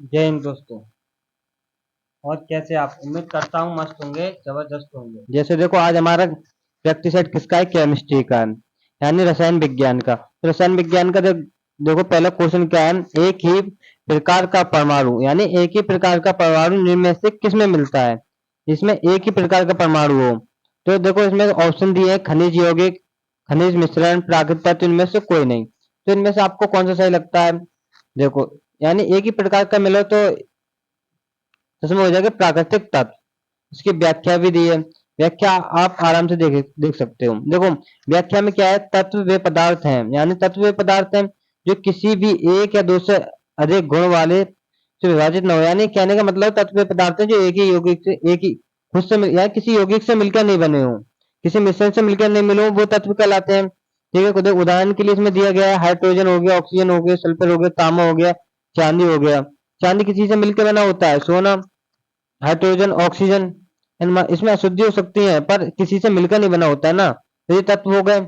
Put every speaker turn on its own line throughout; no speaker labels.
जय हिंद दोस्तों। और कैसे आप? उम्मीद करता हूँ मस्त होंगे, जबरदस्त होंगे। जैसे देखो, आज हमारा प्रैक्टिस सेट किसका है? केमिस्ट्री का, यानी रसायन विज्ञान का। तो रसायन विज्ञान का देखो पहला क्वेश्चन क्या है। एक ही प्रकार का परमाणु, यानी एक ही प्रकार का परमाणु निम्न में से किसमें मिलता है? इसमें एक ही प्रकार का परमाणु हो। तो देखो इसमें ऑप्शन दिए हैं, खनिज यौगिक, खनिज मिश्रण, प्राकृतिक तत्व, इनमें से कोई नहीं। तो इनमें से आपको कौन सा सही लगता है? देखो, यानी एक ही प्रकार का मिला तो इसमें हो जाएगा प्राकृतिक तत्व। इसकी व्याख्या भी दी है। व्याख्या आप आराम से देख सकते हो। देखो व्याख्या में क्या है, तत्व वे पदार्थ हैं, यानी तत्व वे पदार्थ हैं जो किसी भी एक या दो से अधिक गुण वाले से विभाजित न हो। यानी कहने का मतलब तत्व वे पदार्थ हैं जो एक ही यौगिक से एक ही खुद से या किसी यौगिक से मिलकर नहीं बने हो, किसी मिश्रण से मिलकर नहीं मिले हो, वो तत्व कहलाते हैं। ठीक है, देखो उदाहरण के लिए इसमें दिया गया है हाइड्रोजन हो गया, ऑक्सीजन हो गया, सल्फर हो गया, तांबा हो गया, चांदी हो गया। चांदी किसी से मिलकर बना होता है, सोना, हाइड्रोजन, ऑक्सीजन। इसमें अशुद्धि हो सकती है पर किसी से मिलकर नहीं बना होता है ना। तो ये तत्व हो गए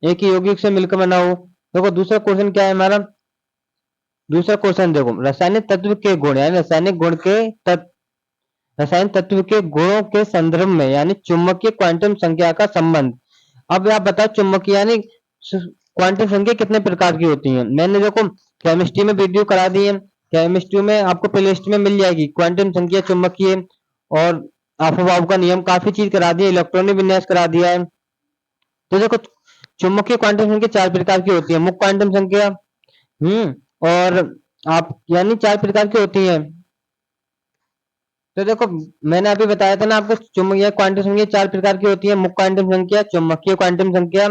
एक ही यौगिक से मिलकर बना हो। देखो दूसरा क्वेश्चन क्या है हमारा। दूसरा क्वेश्चन देखो, रासायनिक तत्व के गुण, यानी रसायन तत्व के गुणों के संदर्भ में, यानी चुंबकीय क्वांटम संख्या का संबंध। अब आप बताओ चुंबकीय यानी क्वांटम संख्या कितने प्रकार की होती है? मैंने देखो केमिस्ट्री में वीडियो करा दी है। केमिस्ट्री में आपको प्लेलिस्ट में मिल जाएगी, क्वांटम संख्या, चुंबकीय और आफोबाव का नियम, काफी चीज करा दी है, इलेक्ट्रॉनिक विन्यास करा दिया है। तो देखो चुंबकीय क्वांटम संख्या चार प्रकार की होती है। मुक्त क्वांटम संख्या, और आप यानी चार प्रकार की होती है। तो देखो मैंने अभी बताया था ना आपको, चुंबकीय क्वांटम संख्या चार प्रकार की होती है। मुक्त क्वांटम संख्या, चुंबकीय क्वांटम संख्या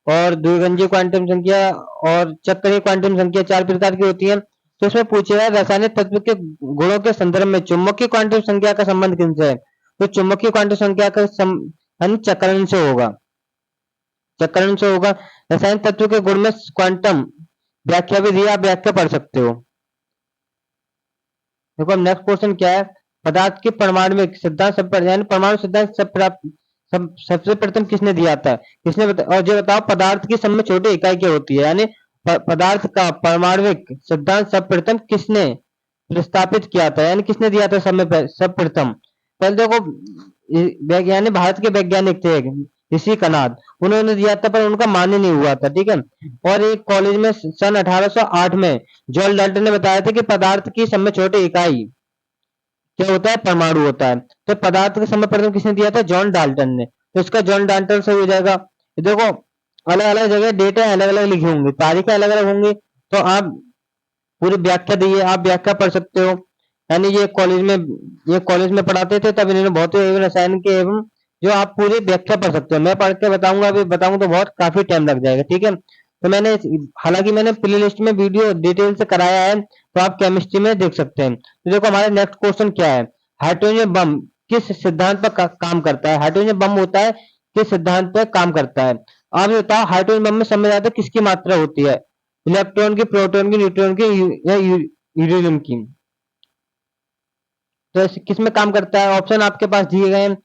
और द्विगंजीय क्वांटम संख्या और चक्रीय क्वांटम संख्या, चार प्रकार की होती है। तो इसमें पूछा है रासायनिक तत्व के गुणों के संदर्भ में चुंबकीय क्वांटम संख्या का संबंध किनसे है? तो चुंबकीय क्वांटम संख्या का यानी चक्रण से होगा, चक्रण से होगा। रसायन तत्व के गुण में क्वांटम व्याख्या भी दी है, आप व्याख्या पढ़ सकते हो। देखो अब नेक्स्ट क्वेश्चन क्या है। पदार्थ के परमाणु सिद्धांत सब यानी परमाणु सिद्धांत सबसे प्रथम किसने दिया था? और जो बताओ पदार्थ की सब में छोटी इकाई क्या होती है? यानी पदार्थ का परमाणविक सिद्धांत सब प्रथम किसने प्रस्तापित किया था, यानी किसने दिया था सब प्रथम? पहले देखो वैज्ञानिक भारत के वैज्ञानिक थे ऋषि कनाद, उन्होंने दिया था पर उनका मान्य नहीं हुआ था। ठीक है, और एक कॉलेज में सन 1808 में जॉन डाल्टन ने बताया था कि पदार्थ की सब में छोटी इकाई क्या होता है? परमाणु होता है। तो पदार्थ का समय प्रथम किसने दिया था? जॉन डाल्टन ने। तो इसका जॉन डाल्टन से हो जाएगा। देखो अलग अलग जगह डेटा अलग अलग लिखी होंगी, तारीखें अलग अलग होंगी, तो आप पूरी व्याख्या दी है, आप व्याख्या पढ़ सकते हो। यानी ये कॉलेज में पढ़ाते थे, तब इन्होंने भौतिक एवं रसायन के एवं जो आप पूरी व्याख्या पढ़ सकते हो। मैं पढ़ के बताऊंगा, अभी बताऊंगा तो बहुत काफी टाइम लग जाएगा। ठीक है, तो हालांकि मैंने प्ले लिस्ट में वीडियो डिटेल से कराया है, तो आप केमिस्ट्री में देख सकते हैं। तो देखो हमारा नेक्स्ट क्वेश्चन क्या है। हाइड्रोजन बम किस सिद्धांत पर काम करता है? हाइड्रोजन बम होता है किस सिद्धांत पर काम करता है? आप ये बताओ हाइड्रोजन बम में समझ आता है किसकी मात्रा होती है? इलेक्ट्रॉन की, प्रोटॉन की, न्यूट्रॉन की, या यूरेनियम की? तो किस में काम करता है? ऑप्शन आपके पास दिए गए हैं।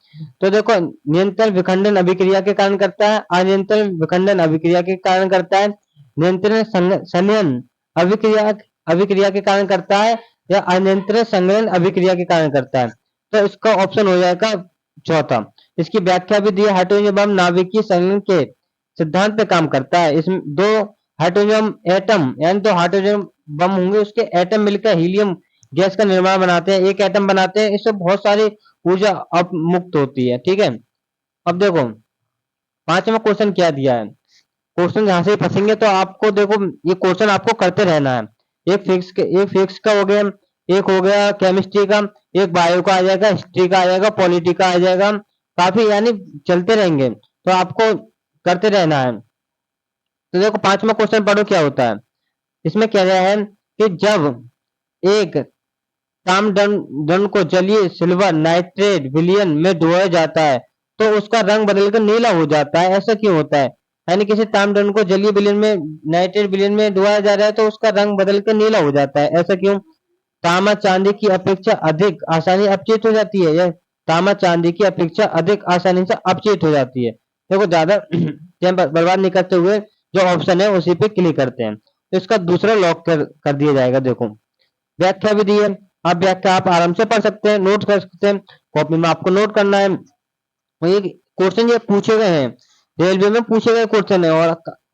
तो देखो नियंत्रण विखंडन अभिक्रिया के कारण करता है, अनियंत्रण विखंडन अभिक्रिया के कारण करता है, नियंत्रण संयन अभिक्रिया अभिक्रिया के कारण करता है, या अनियंत्रित संघनन अभिक्रिया के कारण करता है। तो इसका ऑप्शन हो जाएगा चौथा। इसकी व्याख्या भी दी है, हाइड्रोजन बम नाभिकीय संघनन के सिद्धांत पे काम करता है। इसमें दो हाइड्रोजन एटम, यानी दो हाइड्रोजन बम होंगे, उसके एटम मिलकर हीलियम गैस का निर्माण बनाते हैं, एक एटम बनाते हैं, इससे बहुत सारी ऊर्जा मुक्त होती है। ठीक है, अब देखो पांचवा क्वेश्चन क्या दिया है। क्वेश्चन जहां से फंसेंगे तो आपको देखो ये क्वेश्चन आपको करते रहना है। एक फिजिक्स का हो गया, एक हो गया केमिस्ट्री का, एक बायो का आ जाएगा, हिस्ट्री का आ जाएगा, पॉलिटी का आ जाएगा, काफी यानी चलते रहेंगे, तो आपको करते रहना है। तो देखो पांचवा क्वेश्चन पढ़ो क्या होता है। इसमें कह रहा है कि जब एक ताम्रधन को जलीय सिल्वर नाइट्रेट विलयन में डुबोया जाता है तो उसका रंग बदलकर नीला हो जाता है, ऐसा क्यों होता है? यानी किसी ताम्रधन को जलीय विलयन में, नाइट्रेट विलयन में डुबाया जा रहा है तो उसका रंग बदलकर नीला हो जाता है, ऐसा क्यों? तांबा चांदी की अपेक्षा अधिक आसानी अपचित हो जाती है, या तांबा चांदी की अपेक्षा अधिक आसानी से अपचित हो जाती है। देखो ज्यादा टाइम बर्बाद नहीं करते हुए जो ऑप्शन है उसी पे क्लिक करते हैं, तो इसका दूसरा लॉक कर दिया जाएगा। देखो व्याख्या भी दी है। आप व्याख्या आप आराम से पढ़ सकते हैं, नोट कर सकते हैं, कॉपी में आपको नोट करना है। और ये क्वेश्चन ये पूछे गए हैं, रेलवे में पूछे गए क्वेश्चन है, और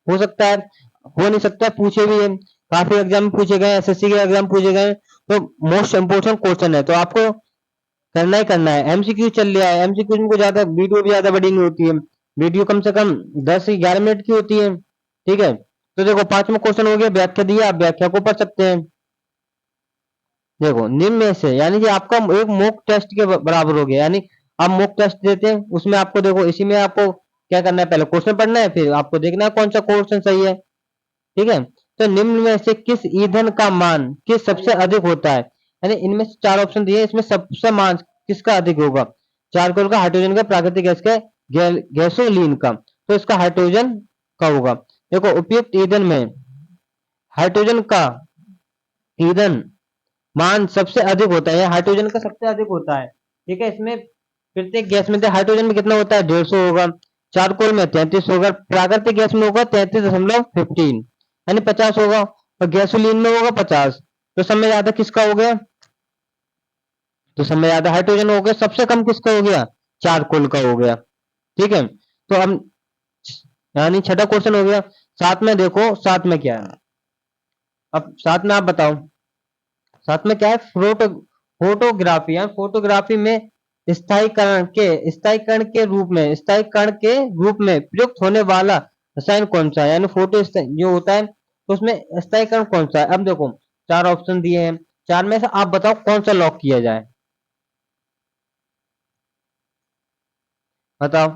हो सकता है, हो नहीं सकता पूछे भी है, काफी एग्जाम में पूछे गए, एसएससी के एग्जाम पूछे गए, तो मोस्ट इंपोर्टेंट क्वेश्चन है, तो आपको करना ही करना है। एमसीक्यू चल रहा है, एमसीक्यू में ज्यादा वीडियो भी ज्यादा बड़ी नहीं होती है, वीडियो कम से कम 10 से 11 मिनट की होती है, ठीक है। तो देखो पांचवा क्वेश्चन हो गया, व्याख्या दी है, आप व्याख्या को पढ़ सकते हैं। देखो निम्न में से, यानी कि आपका एक मॉक टेस्ट के बराबर हो गया, यानी आप मॉक टेस्ट देते हैं, उसमें आपको देखो इसी में आपको क्या करना है, पहले क्वेश्चन पढ़ना है, फिर आपको देखना है कौन सा क्वेश्चन सही है, ठीक है। तो निम्न में से किस ईंधन का मान किस सबसे अधिक होता है, यानी इनमें से चार ऑप्शन दिए, इसमें सबसे मान किसका अधिक होगा, चारकोल का, हाइड्रोजन का, प्राकृतिक गैस का, गैसोलीन का, तो इसका हाइड्रोजन का होगा। देखो उपयुक्त ईंधन में हाइड्रोजन का ईंधन मान सबसे अधिक होता है, हाइड्रोजन का सबसे अधिक होता है, ठीक है। इसमें प्रत्येक गैस में हाइड्रोजन में कितना होता है, 150 होगा, चारकोल में 33 होगा, प्राकृतिक गैस में होगा 33.15, यानी 50 होगा, और गैसोलीन में होगा 50। तो समय ज्यादा किसका हो गया, तो समय ज्यादा हाइड्रोजन हो गया, सबसे कम किसका हो गया, चारकोल का हो गया, ठीक है। तो हम, यानी छठा क्वेश्चन हो गया। साथ में देखो, साथ में क्या है, अब साथ में आप बताओ, साथ में क्या है, फोटोग्राफी है, फोटोग्राफी में स्थायीकरण के रूप में प्रयुक्त होने वाला रसायन कौन सा है, यानी फोटो जो होता है, तो उसमें स्थायीकरण कौन सा है। अब देखो चार ऑप्शन दिए हैं, चार में से आप बताओ कौन सा लॉक किया जाए, बताओ,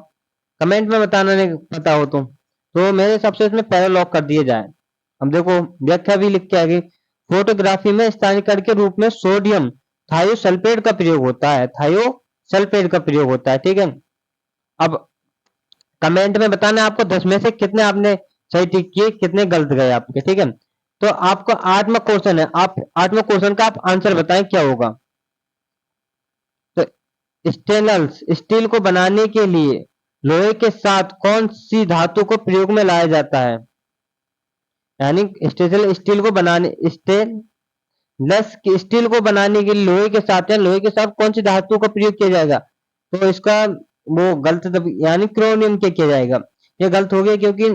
कमेंट में बताना, नहीं पता हो तो मेरे हिसाब से इसमें पहला लॉक कर दिया जाए। अब देखो व्याख्या भी लिख के आएगी, फोटोग्राफी में स्थानीयकरण के रूप में सोडियम थायोसल्फेट का प्रयोग होता है, थायोसल्फेट का प्रयोग होता है, ठीक है। अब कमेंट में बताना है आपको 10 में से कितने आपने सही टिक किए, कितने गलत गए आपके, ठीक है। तो आपको आठवां क्वेश्चन है, आप आठवां क्वेश्चन का आप आंसर बताएं क्या होगा। तो स्टेनल्स स्टील को बनाने के लिए लोहे के साथ कौन सी धातु को प्रयोग में लाया जाता है, यानी स्टेनलेस स्टील को बनाने स्टेनलेस स्टील को बनाने के लिए लोहे के साथ, या लोहे के साथ कौन सी धातु का प्रयोग किया जाएगा, तो इसका वो गलत यानी क्रोमियम के किया जाएगा। ये गलत हो गया क्योंकि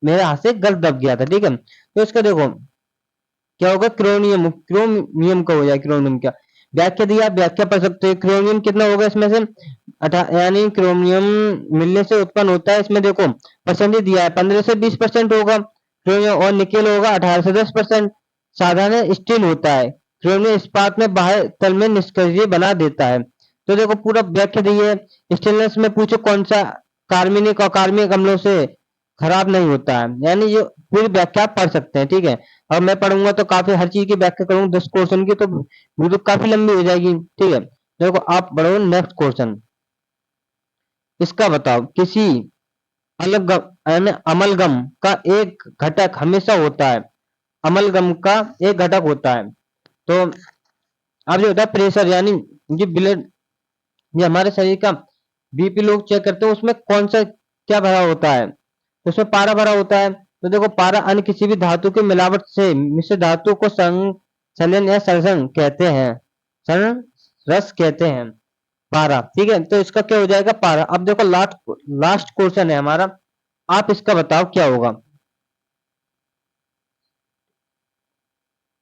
मेरे हाथ से गलत दब गया था, ठीक है। तो इसका देखो क्या होगा, क्रोमियम, क्रोमियम का हो जाए, क्रोमियम का। व्याख्या दी, आप व्याख्या पढ़ सकते हो, क्रोमियम कितना होगा इसमें से, यानी क्रोमियम मिलने से उत्पन्न होता है, इसमें देखो परसेंटेज दिया है, 15 से 20% होगा क्रोमियम, और निकेल होगा 18 से 10%। साधारण स्टील होता है, क्रोमियम इस्पात में बाहर तल में निष्क्रिय बना देता है। तो देखो पूरा व्याख्या दी है। स्टेनलेस में पूछो कौन सा कार्बनिक और कार्बनिक अम्लों से खराब नहीं होता है, यानी ये पूरी व्याख्या आप पढ़ सकते हैं, ठीक है। और मैं पढ़ूंगा तो काफी हर चीज की व्याख्या करूंगा 10 क्वेश्चन की, तो वीडियो काफी लंबी हो जाएगी, ठीक है। देखो आप बढ़ो नेक्स्ट क्वेश्चन, इसका बताओ, किसी यानी अमलगम का एक घटक हमेशा होता है, अमलगम का एक घटक होता है, तो अब जो होता है प्रेशर, यानी ये ब्लड, ये हमारे शरीर का बीपी लोग चेक करते हैं, उसमें कौन सा क्या भरा होता है, तो उसमें पारा भरा होता है। तो देखो पारा अन्य किसी भी धातु की मिलावट से मिश्र धातु को संलयन या संघर्षण कहते हैं, संरस कहते हैं, पारा, ठीक है। तो इसका क्या हो जाएगा, पारा। अब देखो लास्ट क्वेश्चन है हमारा, आप इसका बताओ क्या होगा।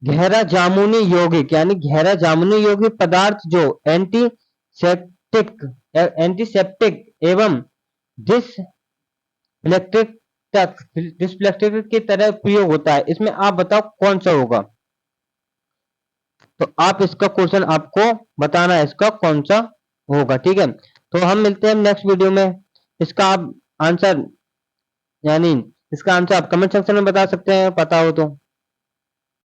गहरा जामुनी यौगिक, यानी गहरा जामुनी यौगिक पदार्थ जो एंटीसेप्टिक एवं डिसइलेक्ट्रिक डिसइलेक्ट्रिक की तरह प्रयोग होता है, इसमें आप बताओ कौन सा होगा। तो आप इसका क्वेश्चन आपको बताना है, इसका कौन सा होगा, ठीक है। तो हम मिलते हैं नेक्स्ट वीडियो में, इसका आप आंसर, यानी इसका आंसर आप कमेंट सेक्शन में बता सकते हैं, पता हो तो।